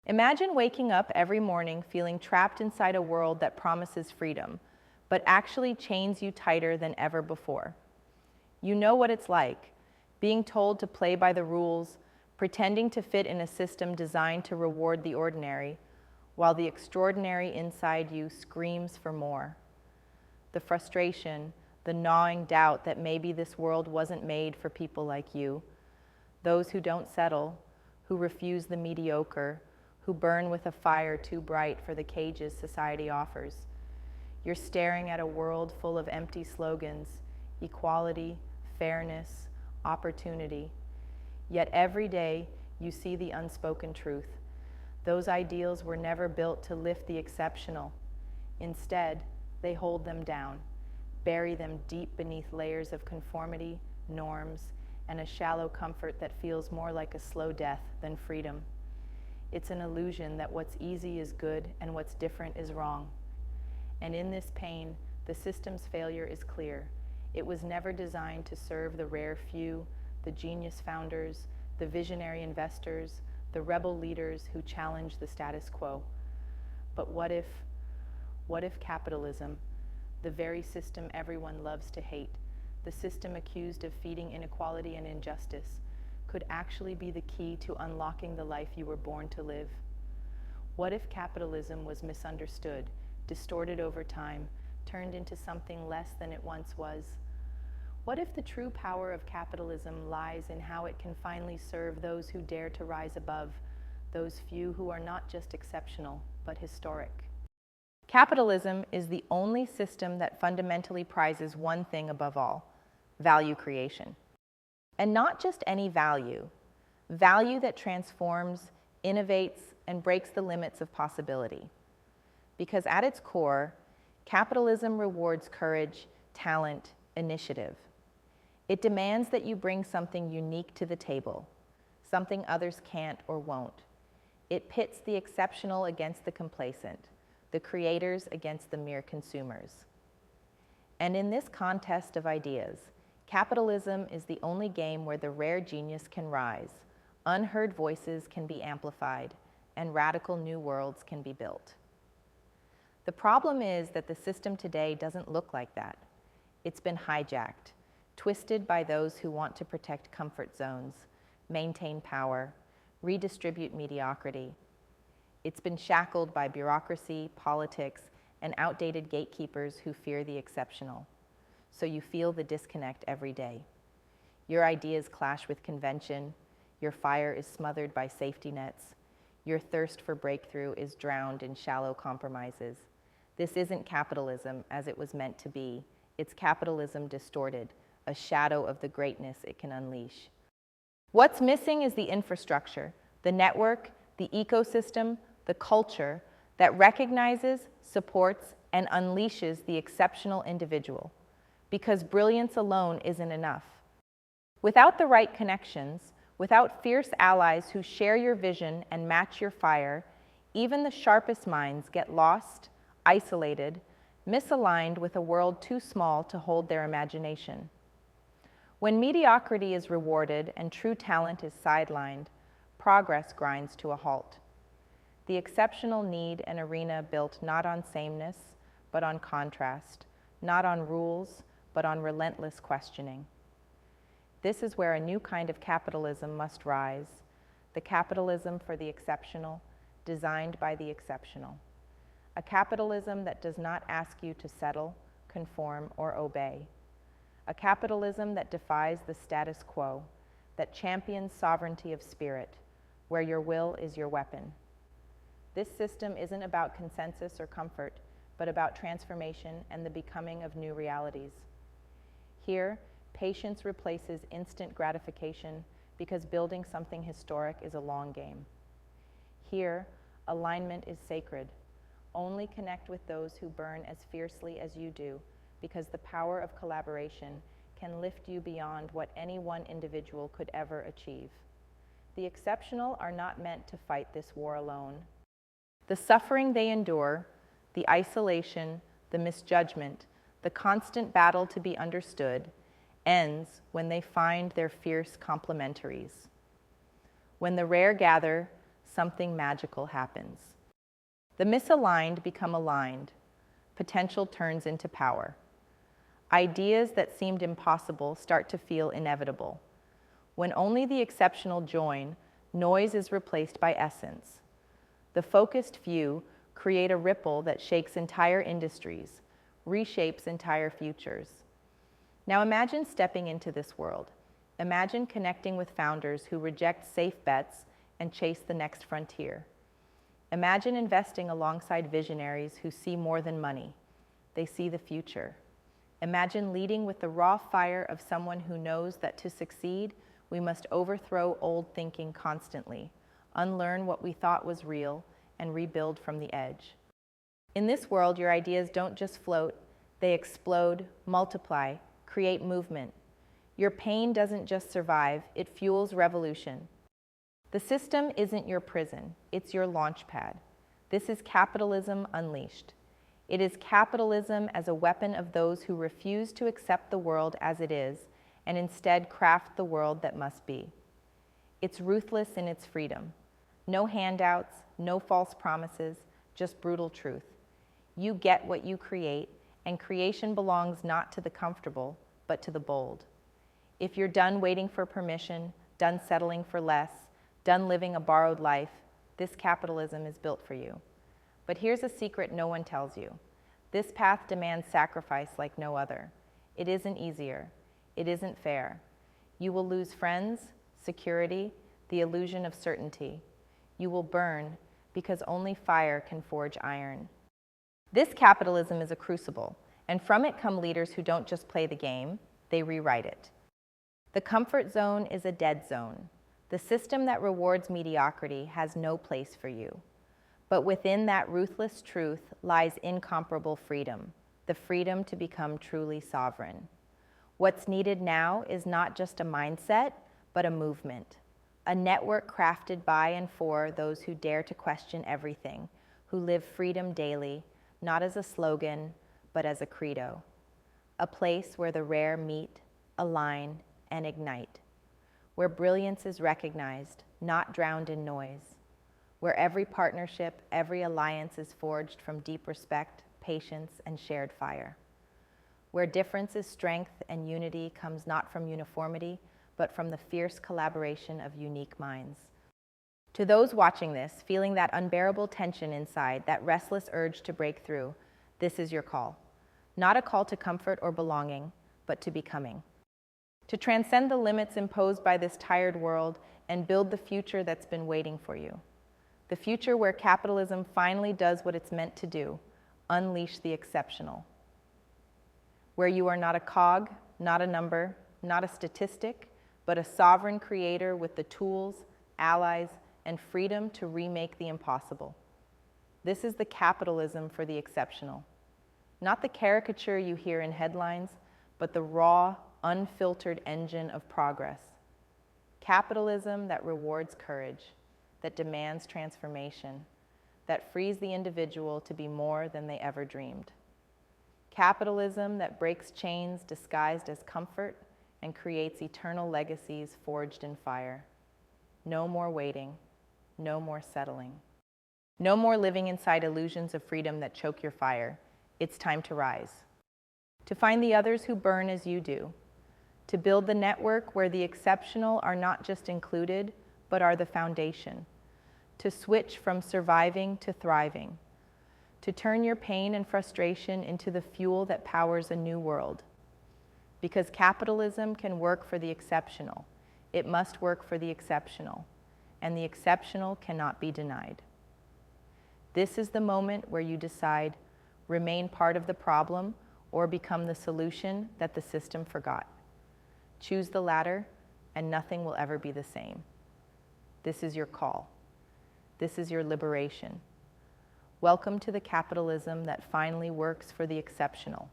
Imagine waking up every morning feeling trapped inside a world that promises freedom, but actually chains you tighter than ever before. You know what it's like, being told to play by the rules, pretending to fit in a system designed to reward the ordinary, while the extraordinary inside you screams for more. The frustration, the gnawing doubt that maybe this world wasn't made for people like you, those who don't settle, who refuse the mediocre, who burn with a fire too bright for the cages society offers. You're staring at a world full of empty slogans, equality, fairness, opportunity. Yet every day you see the unspoken truth. Those ideals were never built to lift the exceptional. Instead, they hold them down, bury them deep beneath layers of conformity, norms, and a shallow comfort that feels more like a slow death than freedom. It's an illusion that what's easy is good and what's different is wrong. And in this pain, the system's failure is clear. It was never designed to serve the rare few, the genius founders, the visionary investors, the rebel leaders who challenge the status quo. But what if capitalism, the very system everyone loves to hate, the system accused of feeding inequality and injustice, could actually be the key to unlocking the life you were born to live? What if capitalism was misunderstood, distorted over time, turned into something less than it once was? What if the true power of capitalism lies in how it can finally serve those who dare to rise above, those few who are not just exceptional, but historic? Capitalism is the only system that fundamentally prizes one thing above all: value creation. And not just any value that transforms, innovates, and breaks the limits of possibility. Because at its core, capitalism rewards courage, talent, initiative. It demands that you bring something unique to the table, something others can't or won't. It pits the exceptional against the complacent, the creators against the mere consumers. And in this contest of ideas, capitalism is the only game where the rare genius can rise, unheard voices can be amplified, and radical new worlds can be built. The problem is that the system today doesn't look like that. It's been hijacked, twisted by those who want to protect comfort zones, maintain power, redistribute mediocrity. It's been shackled by bureaucracy, politics, and outdated gatekeepers who fear the exceptional. So you feel the disconnect every day. Your ideas clash with convention, your fire is smothered by safety nets, your thirst for breakthrough is drowned in shallow compromises. This isn't capitalism as it was meant to be. It's capitalism distorted, a shadow of the greatness it can unleash. What's missing is the infrastructure, the network, the ecosystem, the culture that recognizes, supports, and unleashes the exceptional individual. Because brilliance alone isn't enough. Without the right connections, without fierce allies who share your vision and match your fire, even the sharpest minds get lost, isolated, misaligned with a world too small to hold their imagination. When mediocrity is rewarded and true talent is sidelined, progress grinds to a halt. The exceptional need an arena built not on sameness, but on contrast, not on rules, but on relentless questioning. This is where a new kind of capitalism must rise, the capitalism for the exceptional, designed by the exceptional. A capitalism that does not ask you to settle, conform, or obey. A capitalism that defies the status quo, that champions sovereignty of spirit, where your will is your weapon. This system isn't about consensus or comfort, but about transformation and the becoming of new realities. Here, patience replaces instant gratification because building something historic is a long game. Here, alignment is sacred. Only connect with those who burn as fiercely as you do, because the power of collaboration can lift you beyond what any one individual could ever achieve. The exceptional are not meant to fight this war alone. The suffering they endure, the isolation, the misjudgment, the constant battle to be understood, ends when they find their fierce complementaries. When the rare gather, something magical happens. The misaligned become aligned. Potential turns into power. Ideas that seemed impossible start to feel inevitable. When only the exceptional join, noise is replaced by essence. The focused few create a ripple that shakes entire industries, reshapes entire futures. Now imagine stepping into this world. Imagine connecting with founders who reject safe bets and chase the next frontier. Imagine investing alongside visionaries who see more than money. They see the future. Imagine leading with the raw fire of someone who knows that to succeed, we must overthrow old thinking constantly, unlearn what we thought was real, and rebuild from the edge. In this world, your ideas don't just float, they explode, multiply, create movement. Your pain doesn't just survive, it fuels revolution. The system isn't your prison, it's your launch pad. This is capitalism unleashed. It is capitalism as a weapon of those who refuse to accept the world as it is and instead craft the world that must be. It's ruthless in its freedom. No handouts, no false promises, just brutal truth. You get what you create, and creation belongs not to the comfortable, but to the bold. If you're done waiting for permission, done settling for less, done living a borrowed life, this capitalism is built for you. But here's a secret no one tells you. This path demands sacrifice like no other. It isn't easier. It isn't fair. You will lose friends, security, the illusion of certainty. You will burn because only fire can forge iron. This capitalism is a crucible, and from it come leaders who don't just play the game, they rewrite it. The comfort zone is a dead zone. The system that rewards mediocrity has no place for you. But within that ruthless truth lies incomparable freedom, the freedom to become truly sovereign. What's needed now is not just a mindset, but a movement. A network crafted by and for those who dare to question everything, who live freedom daily, not as a slogan, but as a credo. A place where the rare meet, align, and ignite. Where brilliance is recognized, not drowned in noise. Where every partnership, every alliance is forged from deep respect, patience, and shared fire. Where difference is strength and unity comes not from uniformity, but from the fierce collaboration of unique minds. To those watching this, feeling that unbearable tension inside, that restless urge to break through, this is your call. Not a call to comfort or belonging, but to becoming. To transcend the limits imposed by this tired world and build the future that's been waiting for you. The future where capitalism finally does what it's meant to do, unleash the exceptional. Where you are not a cog, not a number, not a statistic, but a sovereign creator with the tools, allies, and freedom to remake the impossible. This is the capitalism for the exceptional. Not the caricature you hear in headlines, but the raw, unfiltered engine of progress. Capitalism that rewards courage, that demands transformation, that frees the individual to be more than they ever dreamed. Capitalism that breaks chains disguised as comfort and creates eternal legacies forged in fire. No more waiting, no more settling. No more living inside illusions of freedom that choke your fire. It's time to rise. To find the others who burn as you do. To build the network where the exceptional are not just included, but are the foundation. To switch from surviving to thriving. To turn your pain and frustration into the fuel that powers a new world. Because capitalism can work for the exceptional. It must work for the exceptional. And the exceptional cannot be denied. This is the moment where you decide, remain part of the problem or become the solution that the system forgot. Choose the latter, and nothing will ever be the same. This is your call. This is your liberation. Welcome to the capitalism that finally works for the exceptional.